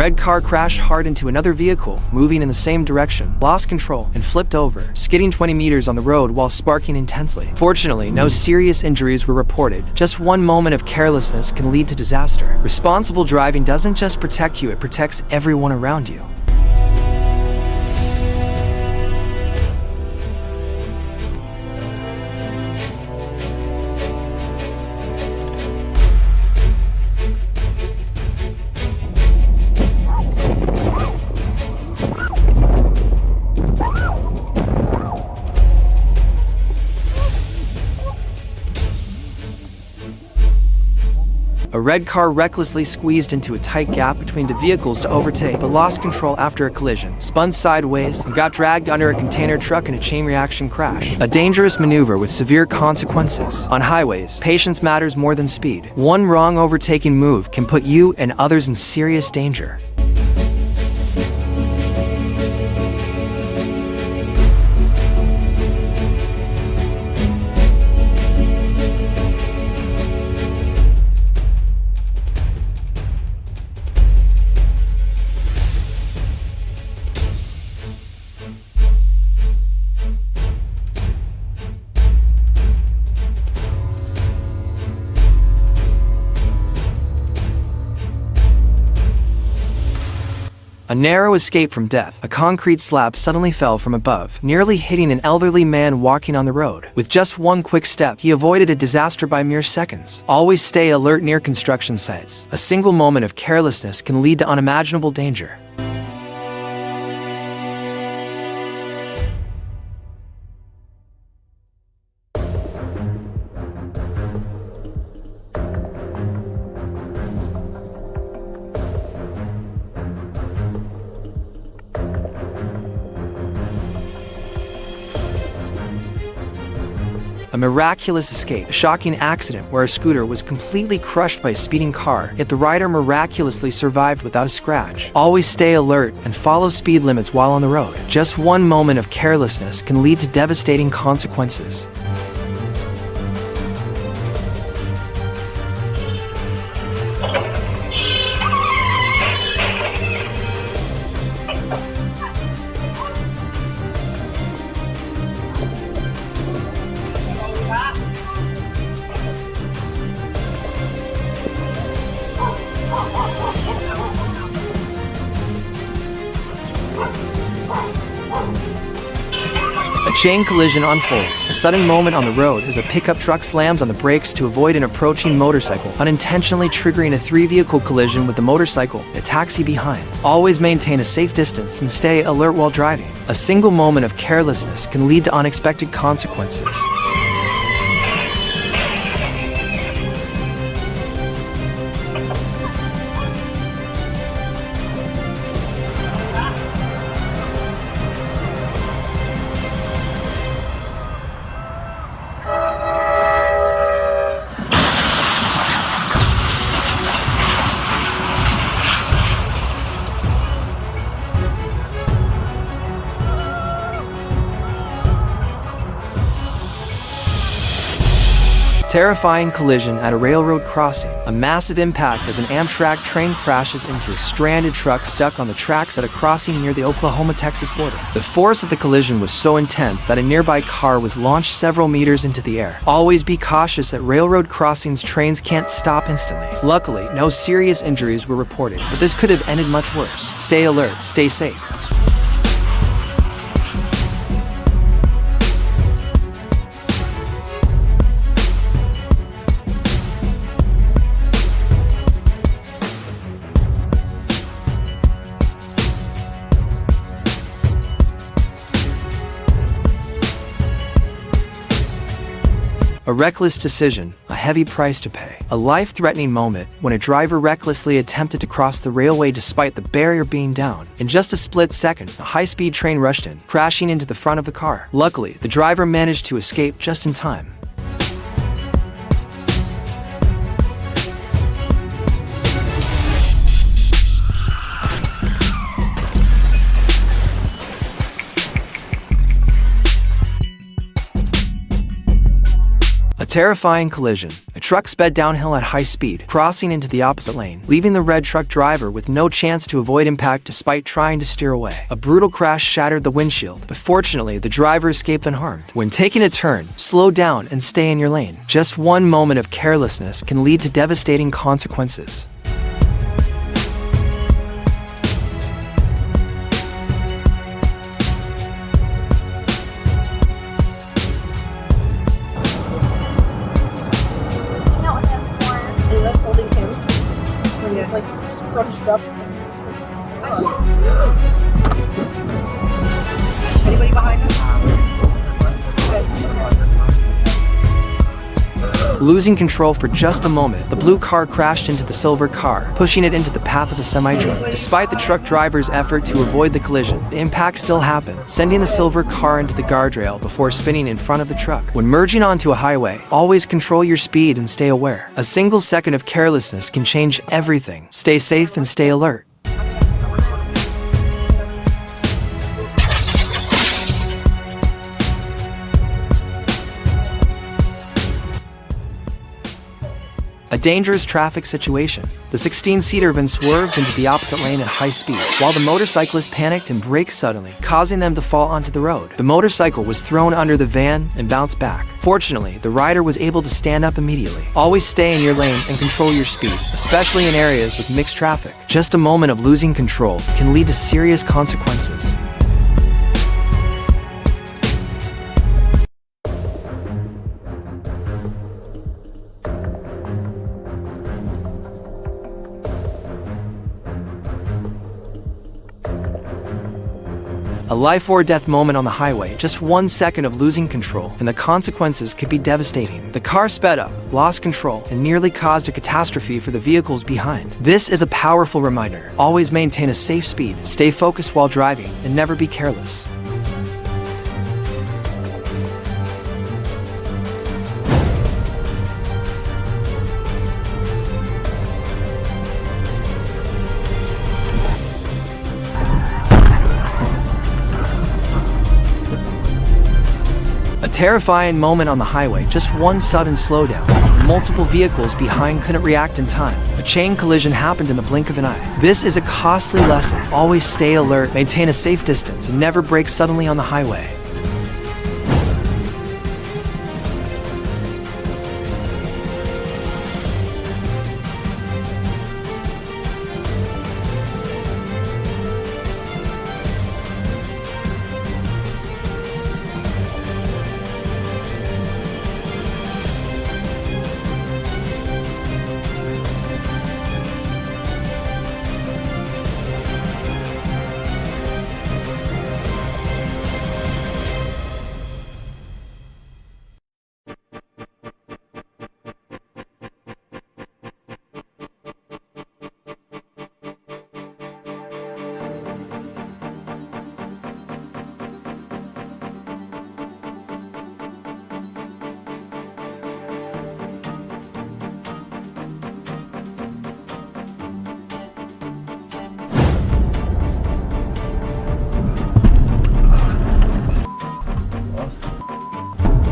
red car crashed hard into another vehicle, moving in the same direction, lost control, and flipped over, skidding 20 meters on the road while sparking intensely. Fortunately, no serious injuries were reported. Just one moment of carelessness can lead to disaster. Responsible driving doesn't just protect you, it protects everyone around you. A red car recklessly squeezed into a tight gap between two vehicles to overtake, but lost control after a collision, spun sideways, and got dragged under a container truck in a chain reaction crash. A dangerous maneuver with severe consequences. On highways, patience matters more than speed. One wrong overtaking move can put you and others in serious danger. A narrow escape from death. A concrete slab suddenly fell from above, nearly hitting an elderly man walking on the road. With just one quick step, he avoided a disaster by mere seconds. Always stay alert near construction sites. A single moment of carelessness can lead to unimaginable danger. A miraculous escape. A shocking accident where a scooter was completely crushed by a speeding car, yet the rider miraculously survived without a scratch. Always stay alert and follow speed limits while on the road. Just one moment of carelessness can lead to devastating consequences. A chain collision unfolds. A sudden moment on the road as a pickup truck slams on the brakes to avoid an approaching motorcycle, unintentionally triggering a three-vehicle collision with the motorcycle and a taxi behind. Always maintain a safe distance and stay alert while driving. A single moment of carelessness can lead to unexpected consequences. Terrifying collision at a railroad crossing. A massive impact as an Amtrak train crashes into a stranded truck stuck on the tracks at a crossing near the Oklahoma-Texas border. The force of the collision was so intense that a nearby car was launched several meters into the air. Always be cautious at railroad crossings. Trains can't stop instantly. Luckily, no serious injuries were reported, but this could have ended much worse. Stay alert, stay safe. A reckless decision, a heavy price to pay. A life-threatening moment when a driver recklessly attempted to cross the railway despite the barrier being down. In just a split second, a high-speed train rushed in, crashing into the front of the car. Luckily, the driver managed to escape just in time. A terrifying collision. A truck sped downhill at high speed, crossing into the opposite lane, leaving the red truck driver with no chance to avoid impact despite trying to steer away. A brutal crash shattered the windshield, but fortunately, the driver escaped unharmed. When taking a turn, slow down and stay in your lane. Just one moment of carelessness can lead to devastating consequences. Holding him when he's like scrunched up. Anybody behind us? Losing control for just a moment, the blue car crashed into the silver car, pushing it into the path of a semi-truck. Despite the truck driver's effort to avoid the collision, the impact still happened, sending the silver car into the guardrail before spinning in front of the truck. When merging onto a highway, always control your speed and stay aware. A single second of carelessness can change everything. Stay safe and stay alert. A dangerous traffic situation. The 16-seater then swerved into the opposite lane at high speed, while the motorcyclist panicked and braked suddenly, causing them to fall onto the road. The motorcycle was thrown under the van and bounced back. Fortunately, the rider was able to stand up immediately. Always stay in your lane and control your speed, especially in areas with mixed traffic. Just a moment of losing control can lead to serious consequences. A life or death moment on the highway, just 1 second of losing control, and the consequences could be devastating. The car sped up, lost control, and nearly caused a catastrophe for the vehicles behind. This is a powerful reminder. Always maintain a safe speed, stay focused while driving, and never be careless. A terrifying moment on the highway, just one sudden slowdown. Multiple vehicles behind couldn't react in time. A chain collision happened in the blink of an eye. This is a costly lesson. Always stay alert, maintain a safe distance, and never brake suddenly on the highway.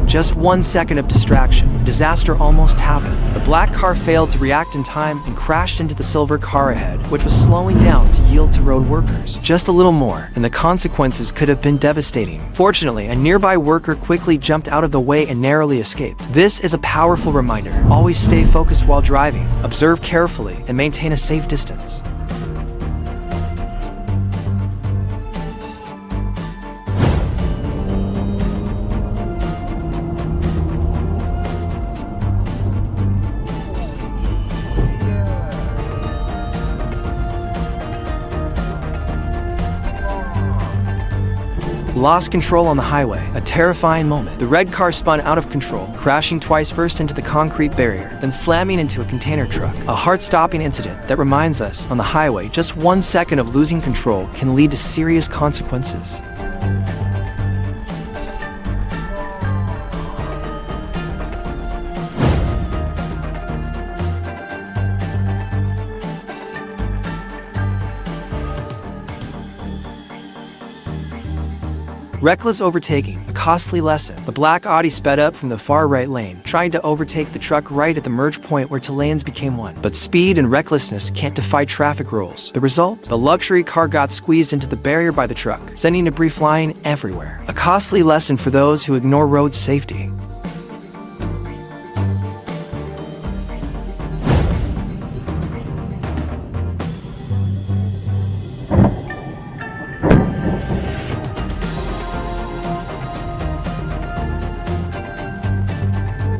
Just 1 second of distraction, a disaster almost happened. The black car failed to react in time and crashed into the silver car ahead, which was slowing down to yield to road workers. Just a little more, and the consequences could have been devastating. Fortunately, a nearby worker quickly jumped out of the way and narrowly escaped. This is a powerful reminder. Always stay focused while driving, observe carefully, and maintain a safe distance. Lost control on the highway, a terrifying moment. The red car spun out of control, crashing twice, first into the concrete barrier, then slamming into a container truck. A heart-stopping incident that reminds us, on the highway, just 1 second of losing control can lead to serious consequences. Reckless overtaking, a costly lesson. The black Audi sped up from the far right lane, trying to overtake the truck right at the merge point where two lanes became one. But speed and recklessness can't defy traffic rules. The result? The luxury car got squeezed into the barrier by the truck, sending debris flying everywhere. A costly lesson for those who ignore road safety.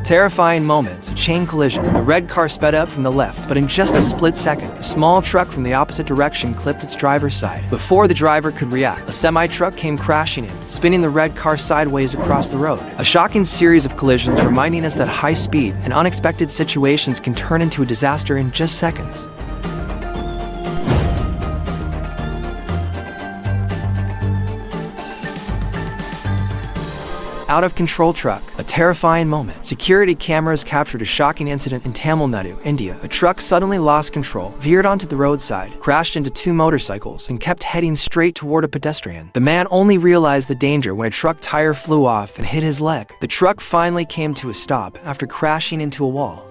Terrifying moments, a chain collision. The red car sped up from the left, but in just a split second, a small truck from the opposite direction clipped its driver's side. Before the driver could react, a semi-truck came crashing in, spinning the red car sideways across the road. A shocking series of collisions reminding us that high speed and unexpected situations can turn into a disaster in just seconds. Out-of-control truck, a terrifying moment. Security cameras captured a shocking incident in Tamil Nadu, India. A truck suddenly lost control, veered onto the roadside, crashed into two motorcycles, and kept heading straight toward a pedestrian. The man only realized the danger when a truck tire flew off and hit his leg. The truck finally came to a stop after crashing into a wall.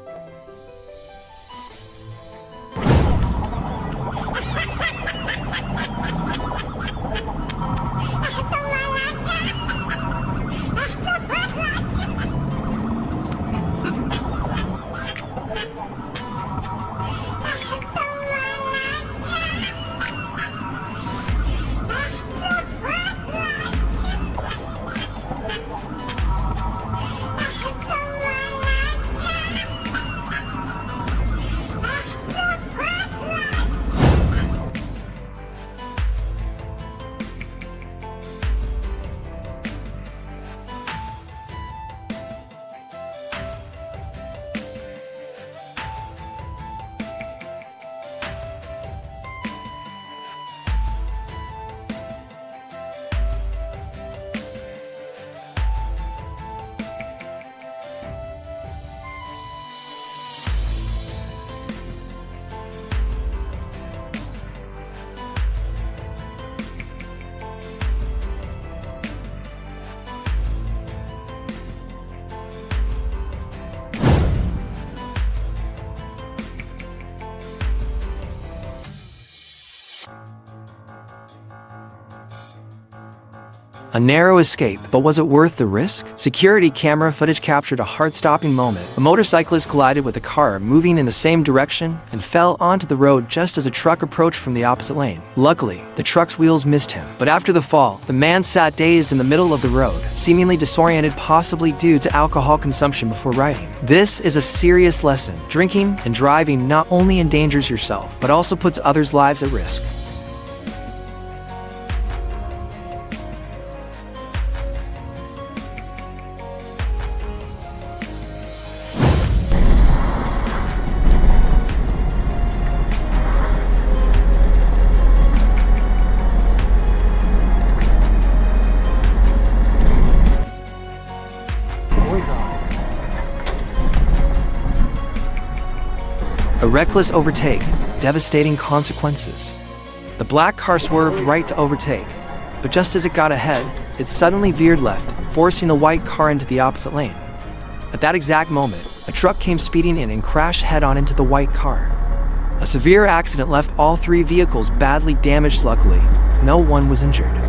A narrow escape, but was it worth the risk? Security camera footage captured a heart-stopping moment. A motorcyclist collided with a car moving in the same direction and fell onto the road just as a truck approached from the opposite lane. Luckily, the truck's wheels missed him. But after the fall, the man sat dazed in the middle of the road, seemingly disoriented, possibly due to alcohol consumption before riding. This is a serious lesson. Drinking and driving not only endangers yourself, but also puts others' lives at risk. A reckless overtake, devastating consequences. The black car swerved right to overtake, but just as it got ahead, it suddenly veered left, forcing the white car into the opposite lane. At that exact moment, a truck came speeding in and crashed head-on into the white car. A severe accident left all three vehicles badly damaged. Luckily, no one was injured.